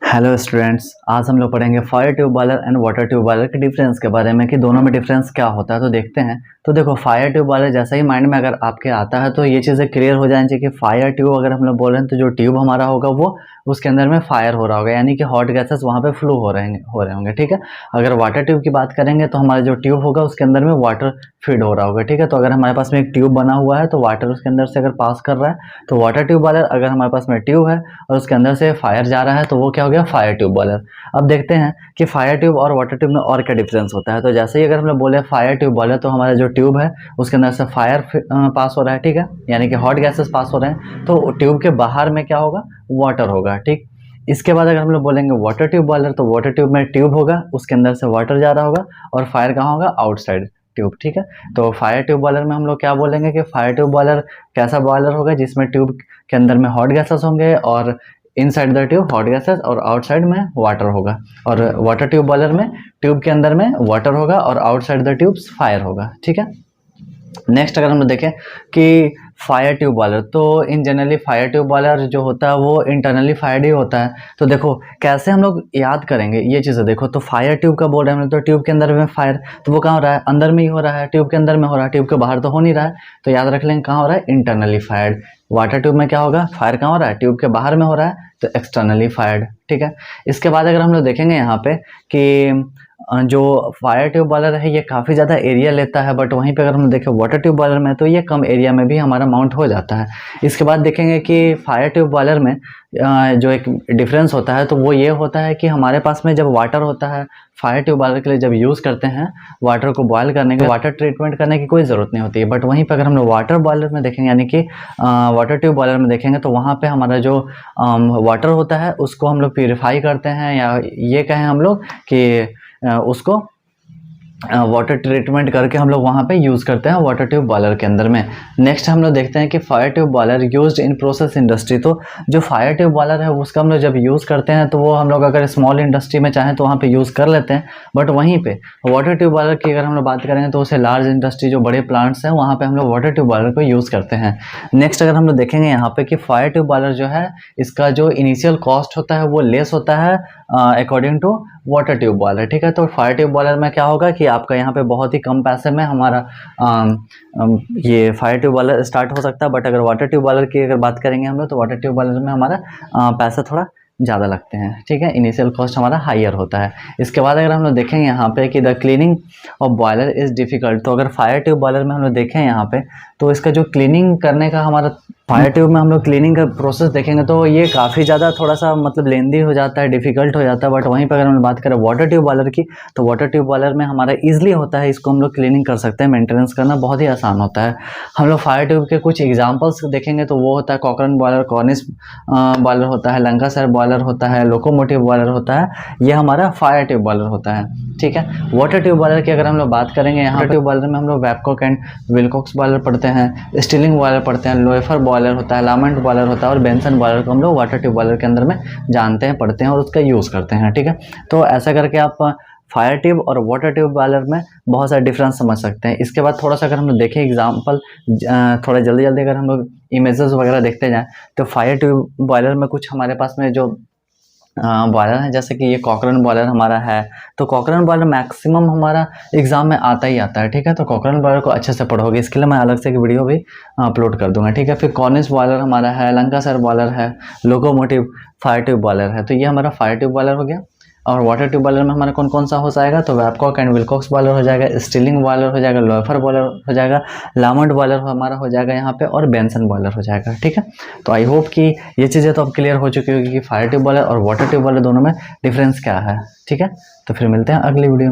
Hello students, आज हम लोग पढ़ेंगे fire tube boiler and water tube boiler के डिफरेंस के बारे में कि दोनों में डिफरेंस क्या होता है। तो देखते हैं। तो देखो, फायर ट्यूब बॉयलर जैसा ही माइंड में अगर आपके आता है तो ये चीज़ें क्लियर हो जानी चाहिए कि फायर ट्यूब अगर हम लोग बोल रहे हैं तो जो ट्यूब हमारा होगा वो उसके अंदर में फायर हो रहा होगा, यानी कि हॉट गैसेस वहाँ पे फ्लो हो रहे होंगे। ठीक है। अगर वाटर ट्यूब की बात करेंगे तो हमारा जो ट्यूब होगा उसके अंदर में वाटर फीड हो रहा होगा। ठीक है। तो अगर हमारे पास में एक ट्यूब बना हुआ है तो वाटर उसके अंदर से अगर पास कर रहा है तो वाटर ट्यूब बॉयलर, अगर हमारे पास में ट्यूब है और उसके अंदर से फायर जा रहा है तो वो क्या हो गया, फायर ट्यूब बॉयलर। अब देखते हैं कि फायर ट्यूब और वाटर ट्यूब में और क्या डिफरेंस होता है। तो जैसे ही अगर हम लोग बोले फायर ट्यूब बॉयलर तो हमारा जो ट्यूब है उसके अंदर से फायर पास हो रहा है। ठीक है। यानी कि हॉट गैसेस पास हो रहे हैं, तो ट्यूब के बाहर में क्या होगा, वाटर होगा। ठीक। इसके बाद अगर हम लोग बोलेंगे वाटर ट्यूब बॉयलर तो वाटर ट्यूब में ट्यूब होगा, उसके अंदर से वाटर जा रहा होगा और फायर कहाँ होगा, आउटसाइड ट्यूब। ठीक है। तो फायर ट्यूब बॉयलर में हम लोग क्या बोलेंगे कि फायर ट्यूब बॉयलर कैसा बॉयलर होगा जिसमें ट्यूब के अंदर में हॉट गैसेस होंगे और inside the tube hot gases और आउटसाइड में वाटर होगा। और वाटर ट्यूब बॉयलर में ट्यूब के अंदर में वाटर होगा और आउटसाइड द ट्यूब्स फायर होगा। ठीक है। नेक्स्ट अगर हम लोग देखें कि फायर ट्यूब बॉयलर, तो इन जनरली फायर ट्यूब बॉयलर जो होता है वो इंटरनली फायर्ड ही होता है। तो देखो कैसे हम लोग याद करेंगे ये चीज़ें। देखो, तो फायर ट्यूब का बोल रहे हैं हम लोग, तो ट्यूब के अंदर में फायर, तो वो कहाँ हो रहा है, अंदर में ही हो रहा है, ट्यूब के अंदर में हो रहा है, ट्यूब के बाहर तो हो नहीं रहा है। तो याद रख लेंगे कहाँ हो रहा है, इंटरनली फायर्ड। वाटर ट्यूब में क्या होगा, फायर कहाँ हो रहा है, ट्यूब के बाहर में हो रहा है, तो एक्सटर्नली फायर्ड। ठीक है। इसके बाद अगर हम लोग देखेंगे यहाँ पे कि जो फायर ट्यूब बॉयलर है ये काफ़ी ज़्यादा एरिया लेता है, बट वहीं पे अगर हम देखें वाटर ट्यूब बॉयलर में तो ये कम एरिया में भी हमारा माउंट हो जाता है। इसके बाद देखेंगे कि फायर ट्यूब बॉयलर में जो एक डिफरेंस होता है तो वो ये होता है कि हमारे पास में जब वाटर होता है, फायर ट्यूब बॉयलर के लिए जब यूज़ करते हैं वाटर को बॉयल करने के, वाटर ट्रीटमेंट करने की कोई ज़रूरत नहीं होती है। बट वहीं पर अगर हम लोग वाटर बॉयलर में देखेंगे, यानी कि वाटर ट्यूब बॉयलर में देखेंगे तो वहाँ पे हमारा जो वाटर होता है उसको हम लोग प्योरीफाई करते हैं, या ये कहें हम लोग कि उसको वाटर ट्रीटमेंट करके हम लोग वहाँ पे यूज़ करते हैं वाटर ट्यूब बॉयलर के अंदर में। नेक्स्ट हम लोग देखते हैं कि fire tube boiler used in process industry. तो जो फायर ट्यूब बॉयलर है उसका हम लोग जब यूज़ करते हैं तो वो हम लोग अगर स्मॉल इंडस्ट्री में चाहें तो वहाँ पे यूज़ कर लेते हैं, बट वहीं पे वाटर ट्यूब बॉयलर की अगर हम लोग बात करेंगे तो उसे लार्ज इंडस्ट्री जो बड़े प्लांट्स हैं वहाँ पर हम लोग वाटर ट्यूब बॉयलर को यूज़ करते हैं। नेक्स्ट अगर हम लोग देखेंगे यहाँ पे कि फायर ट्यूब बॉयलर जो है इसका जो इनिशियल कॉस्ट होता है वो लेस होता है according to water tube boiler. ठीक है। तो फायर ट्यूब बॉयलर में क्या होगा कि आपका यहाँ पे बहुत ही कम पैसे में हमारा ये फायर ट्यूब बॉयलर स्टार्ट हो सकता है, बट अगर वाटर ट्यूब बॉयलर की अगर बात करेंगे हम लोग तो वाटर ट्यूब बॉयलर में हमारा पैसा थोड़ा ज़्यादा लगते हैं। ठीक है। इनिशियल कॉस्ट हमारा हायर होता है। इसके बाद अगर हम लोग देखेंगे यहाँ पे कि the cleaning of boiler is difficult, तो अगर फायर ट्यूब बॉयलर में हम लोग देखें यहाँ पे तो इसका जो क्लीनिंग करने का हमारा फायर ट्यूब में हम लोग क्लीनिंग का प्रोसेस देखेंगे तो ये काफ़ी ज़्यादा थोड़ा सा मतलब लेंदी हो जाता है, डिफ़िकल्ट हो जाता है। बट वहीं पर अगर हम बात करें वाटर ट्यूब बॉयलर की तो वाटर ट्यूब बॉयलर में हमारा ईजिली होता है, इसको हम लोग क्लीनिंग कर सकते हैं, मेंटेनेंस करना बहुत ही आसान होता है। हम लोग फायर ट्यूब के कुछ एग्जांपल्स देखेंगे तो वो होता है कॉकरन बॉयलर, कॉर्निश बॉयलर होता है, लंकासायर बॉयलर होता है, लोकोमोटिव बॉयलर होता है, ये हमारा फायर ट्यूब बॉयलर होता है। ठीक है। वाटर ट्यूब बॉयलर की अगर हम लोग बात करेंगे, यहाँ ट्यूब बॉयलर में हम लोग बैबकॉक एंड विल्कोक्स बॉयलर पढ़ते हैं, स्टिलिंग बॉयलर पढ़ते हैं, लोएफर बॉयलर होता है, लामंट बॉयलर होता है और बेंसन बॉयलर को हम लोग वाटर ट्यूब बॉयलर के अंदर में जानते हैं, पढ़ते हैं और उसका यूज़ करते हैं। ठीक है। तो ऐसा करके आप फायर ट्यूब और वाटर ट्यूब बॉयलर में बहुत सारे डिफरेंस समझ सकते हैं। इसके बाद थोड़ा सा अगर हम लोग देखें एग्जांपल, थोड़ा जल्दी जल्दी अगर हम लोग इमेजेस वगैरह देखते जाएं तो फायर ट्यूब बॉयलर में कुछ हमारे पास में जो बॉयलर है, जैसे कि ये कॉकरन बॉयलर हमारा है, तो कॉकरन बॉयलर मैक्सिमम हमारा एग्जाम में आता ही आता है। ठीक है। तो कॉकरन बॉयलर को अच्छे से पढ़ोगे, इसके लिए मैं अलग से एक वीडियो भी अपलोड कर दूंगा। ठीक है। फिर कॉर्निश बॉयलर हमारा है, लंकासायर बॉयलर है, लोकोमोटिव फायर ट्यूब बॉयलर है। तो ये हमारा फायर ट्यूब बॉयलर हो गया। और वाटर ट्यूब बॉयलर में हमारा कौन कौन सा हो जाएगा, तो बैबकॉक एंड विल्कोक्स बॉयलर हो जाएगा, स्टिलिंग बॉयलर हो जाएगा, लोएफर बॉयलर हो जाएगा, लामंट बॉयलर हमारा हो जाएगा यहाँ पे, और बेंसन बॉयलर हो जाएगा। ठीक है। तो आई होप कि ये चीज़ें तो अब क्लियर हो चुकी होगी कि फायर ट्यूब बॉयलर और वाटर ट्यूब बॉयलर दोनों में डिफरेंस क्या है। ठीक है। तो फिर मिलते हैं अगली वीडियो में।